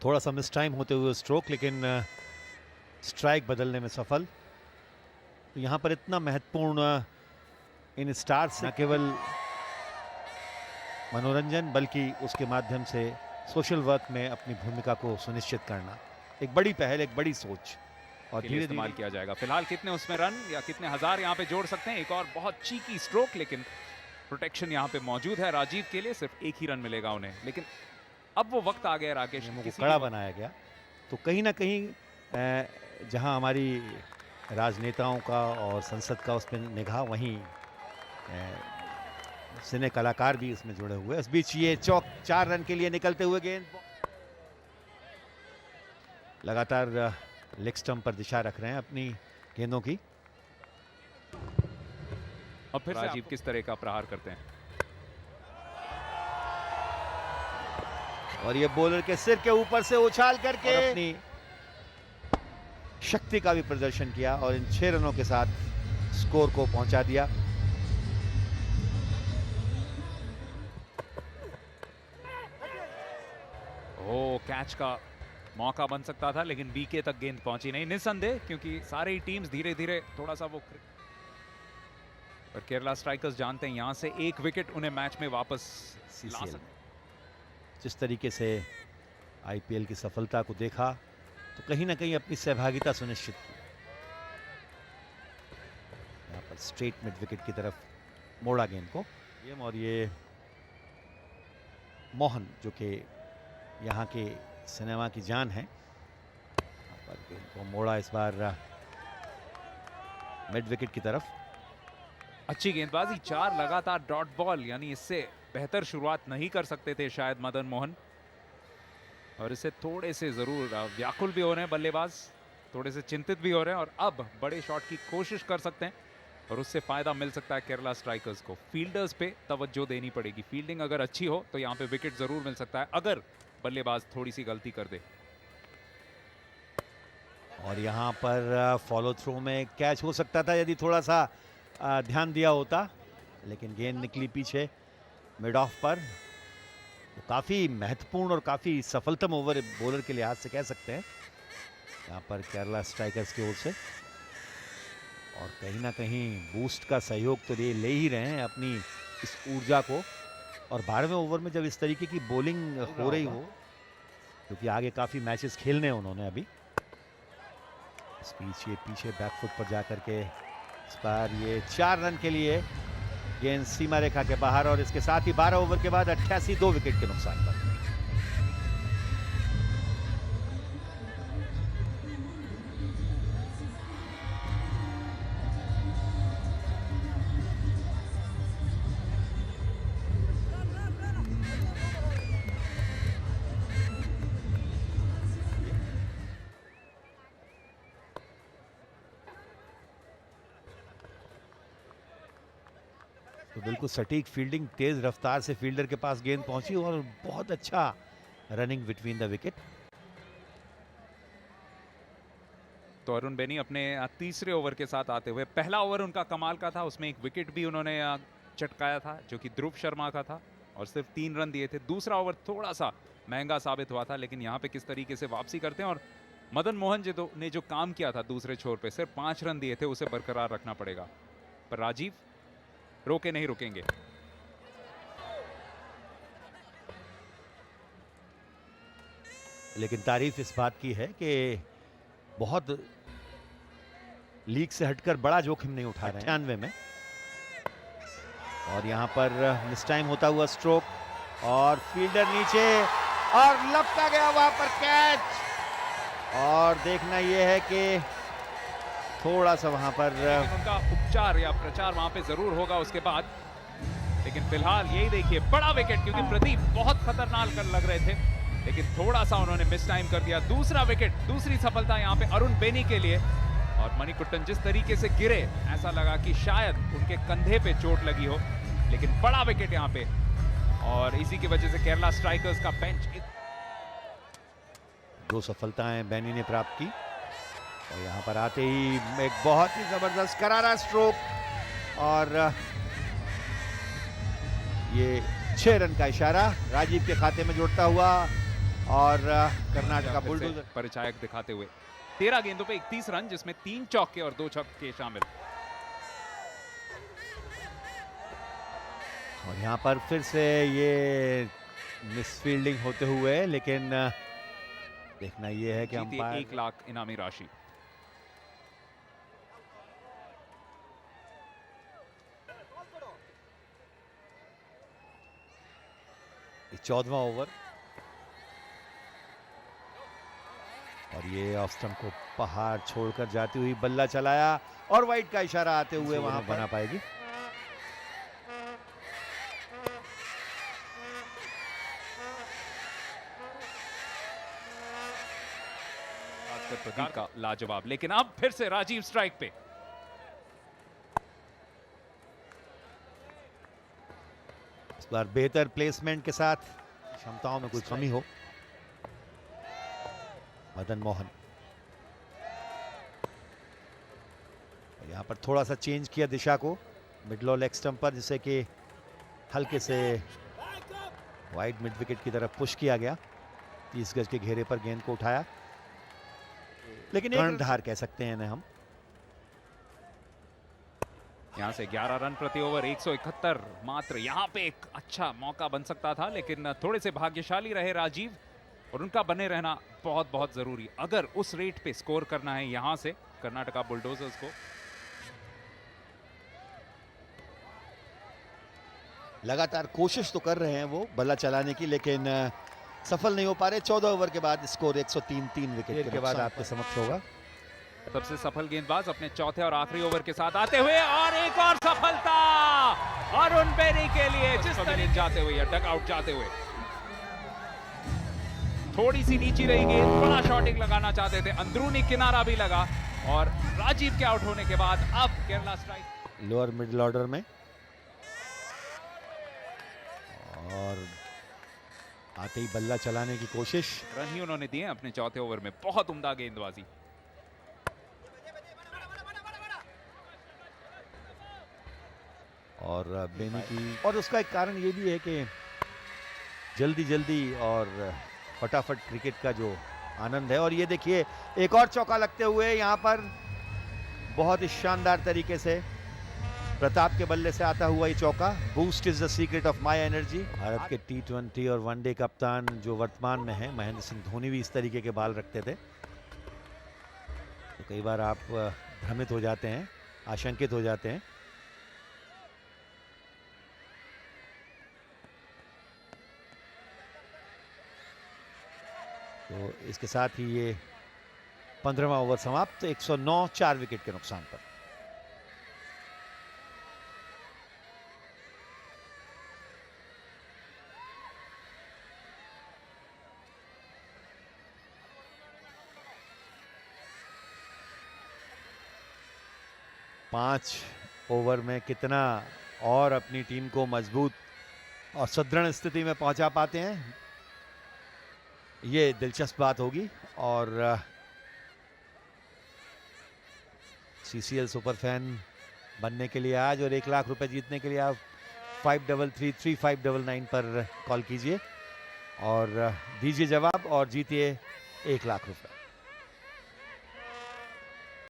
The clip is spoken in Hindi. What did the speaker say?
थोड़ा सा मिस टाइम होते हुए स्ट्रोक, लेकिन स्ट्राइक बदलने में सफल। तो यहाँ पर इतना महत्वपूर्ण इन स्टार्स न केवल मनोरंजन बल्कि उसके माध्यम से सोशल वर्क में अपनी भूमिका को सुनिश्चित करना, एक बड़ी पहल, एक बड़ी सोच और धीरे इस्तेमाल किया जाएगा। फिलहाल कितने उसमें रन या कितने हजार यहाँ पे जोड़ सकते हैं। एक और बहुत चीकी स्ट्रोक, लेकिन प्रोटेक्शन यहाँ पे मौजूद है राजीव के लिए। सिर्फ एक ही रन मिलेगा उन्हें, लेकिन अब वो वक्त आ गया राकेश, किसी कड़ा बनाया गया। तो कहीं ना कहीं जहां हमारी राजनेताओं का और संसद का उस पर निगाह, वहीं सिने कलाकार भी इसमें जुड़े हुए। इस बीच ये चौक 4 रन के लिए निकलते हुए गेंद लगातार लेग स्टंप पर दिशा रख रहे हैं अपनी गेंदों की। अब फिर राजीव किस तरह का प्रहार करते हैं, और ये बॉलर के सिर के ऊपर से उछाल करके अपनी शक्ति का भी प्रदर्शन किया और इन 6 रनों के साथ स्कोर को पहुंचा दिया। ओ कैच का मौका बन सकता था, लेकिन बीके तक गेंद पहुंची नहीं। निसंदेह, क्योंकि सारी टीम्स धीरे धीरे थोड़ा सा वो, पर केरला स्ट्राइकर्स जानते हैं यहां से एक विकेट उन्हें मैच में वापस ला सकते। जिस तरीके से आईपीएल की सफलता को देखा, तो कहीं ना कहीं अपनी सहभागिता सुनिश्चित की। यहाँ पर स्ट्रेट मिड विकेट की तरफ मोड़ा गेंद को और ये मोहन, जो कि यहाँ के सिनेमा की जान है, यहाँ पर गेंद को मोड़ा इस बार मिड विकेट की तरफ। अच्छी गेंदबाजी, 4 लगातार डॉट बॉल, यानी इससे बेहतर शुरुआत नहीं कर सकते थे शायद मदन मोहन। और इसे थोड़े से जरूर व्याकुल भी हो रहे हैं बल्लेबाज, थोड़े से चिंतित भी हो रहे हैं, और अब बड़े शॉट की कोशिश कर सकते हैं और उससे फायदा मिल सकता है केरला स्ट्राइकर्स को। फील्डर्स पे तवज्जो देनी पड़ेगी। फील्डिंग अगर अच्छी हो तो यहाँ पे विकेट जरूर मिल सकता है, अगर बल्लेबाज थोड़ी सी गलती कर दे। और यहाँ पर फॉलो थ्रू में कैच हो सकता था यदि थोड़ा सा ध्यान दिया होता, लेकिन गेंद निकली पीछे मिड ऑफ पर। तो काफ़ी महत्वपूर्ण और काफ़ी सफलतम ओवर बॉलर के लिहाज से कह सकते हैं यहाँ पर केरला स्ट्राइकर्स की ओर से। और कहीं ना कहीं बूस्ट का सहयोग तो ले ही रहे हैं अपनी इस ऊर्जा को। और 12वें ओवर में जब इस तरीके की बॉलिंग हो रही हो, क्योंकि आगे काफ़ी मैचेस खेलने हैं उन्होंने अभी। इस बीच ये पीछे बैकफुट पर जाकर के इस बार ये 4 रन के लिए गेंद सीमा रेखा के बाहर, और इसके साथ ही 12 ओवर के बाद 88 2 विकेट के नुकसान पर। तो बिल्कुल सटीक फील्डिंग, तेज रफ्तार से फील्डर के पास गेंद पहुंची और बहुत अच्छा रनिंग बिटवीन द विकेट। तो अरुण बेनी अपने तीसरे ओवर के साथ आते हुए, पहला ओवर उनका कमाल का था, उसमें एक विकेट भी उन्होंने चटकाया था जो कि ध्रुव शर्मा का था, और सिर्फ 3 रन दिए थे। दूसरा ओवर थोड़ा सा महंगा साबित हुआ था, लेकिन यहाँ पे किस तरीके से वापसी करते हैं। और मदन मोहन जी ने जो काम किया था दूसरे छोर पे, सिर्फ 5 रन दिए थे, उसे बरकरार रखना पड़ेगा। पर राजीव रोके नहीं रुकेंगे। लेकिन तारीफ इस बात की है कि बहुत लीग से हटकर बड़ा जोखिम नहीं उठा रहे हैं 96 में। और यहां पर मिस टाइम होता हुआ स्ट्रोक, और फील्डर नीचे, और लपका गया वहां पर कैच। और देखना यह है कि थोड़ा सा वहां पर उनका उपचार या प्रचार वहां पे जरूर होगा उसके बाद, लेकिन फिलहाल यही देखिए, बड़ा विकेट, क्योंकि प्रदीप बहुत खतरनाक लग रहे थे, लेकिन थोड़ा सा उन्होंने मिस टाइम कर दिया। दूसरा विकेट, दूसरी सफलता यहाँ पे अरुण बेनी के लिए। और मणिकुट्टन जिस तरीके से गिरे, ऐसा लगा कि शायद उनके कंधे पे चोट लगी हो, लेकिन बड़ा विकेट यहाँ पे, और इसी की वजह से केरला स्ट्राइकर्स का बेंच। 2 सफलताएं बेनी ने प्राप्त की, और यहाँ पर आते ही एक बहुत ही जबरदस्त करारा स्ट्रोक, और ये 6 रन का इशारा राजीव के खाते में जोड़ता हुआ और कर्नाटका फिर से बुलडोजर। परिचायक दिखाते हुए 13 गेंदों पे 31 रन, जिसमें 3 चौके और 2 छक्के शामिल। और यहाँ पर फिर से ये मिस फील्डिंग होते हुए, लेकिन देखना ये है कि जीती अंपायर 1 लाख इनामी राशि। ये 14वां ओवर और ये ऑफ स्टंप को पहाड़ छोड़कर जाती हुई बल्ला चलाया और वाइड का इशारा आते हुए वहां पर बना पाएगी। प्रदीप का लाजवाब, लेकिन अब फिर से राजीव स्ट्राइक पे। इस बार बेहतर प्लेसमेंट के साथ, क्षमताओं में कोई कमी हो। मदन मोहन यहां पर थोड़ा सा चेंज किया दिशा को मिड लो लेग स्टंप पर, जिससे कि हल्के से वाइड मिड विकेट की तरफ पुश किया गया। 30 गज के घेरे पर गेंद को उठाया, लेकिन कर्णधार कह सकते हैं इन्हें हम। यहां से 11 रन प्रति ओवर, 171 मात्र। यहां पे एक अच्छा मौका बन सकता था, लेकिन थोड़े से भाग्यशाली रहे राजीव, और उनका बने रहना बहुत बहुत जरूरी अगर उस रेट पे स्कोर करना है यहां से कर्नाटका बुलडोजर्स को। लगातार कोशिश तो कर रहे हैं वो बल्ला चलाने की, लेकिन सफल नहीं हो पा रहे। 14 ओवर के बाद स्कोर 103, 3 विकेट के बाद आपके समक्ष होगा। सबसे सफल गेंदबाज अपने चौथे और आखिरी ओवर के साथ आते हुए, और एक और सफलता अरुण बेरी के लिए, जिस तरह जाते हुए या डग आउट जाते हुए। थोड़ी सी नीची रही गेंद, बड़ा शॉटिंग लगाना चाहते थे, अंदरूनी किनारा भी लगा, और राजीव के आउट होने के बाद अब Kerala strike lower middle order में, और आते ही बल्ला चलाने की कोशिश। रन ही उन्होंने दिए अपने चौथे ओवर में। बहुत उम्दा गेंदबाजी। और बेनी की, और उसका एक कारण ये भी है कि जल्दी जल्दी और फटाफट क्रिकेट का जो आनंद है। और ये देखिए एक और चौका लगते हुए यहाँ पर बहुत ही शानदार तरीके से प्रताप के बल्ले से आता हुआ ये चौका। Boost is the secret of my energy. Bharat के T20 और वनडे कप्तान जो वर्तमान में है, महेंद्र सिंह धोनी, भी इस तरीके के बाल रखते थे। तो कई बार आप भ्रमित हो जाते हैं, आशंकित हो जाते हैं। तो इसके साथ ही ये 15वां ओवर समाप्त, 109, 4 विकेट के नुकसान पर। पांच ओवर में कितना और अपनी टीम को मजबूत और सुदृढ़ स्थिति में पहुंचा पाते हैं, ये दिलचस्प बात होगी। और CCL सुपर फैन बनने के लिए आज, और 1 लाख रुपए जीतने के लिए आप 533359 पर कॉल कीजिए और दीजिए जवाब और जीतिए 1 लाख रुपए।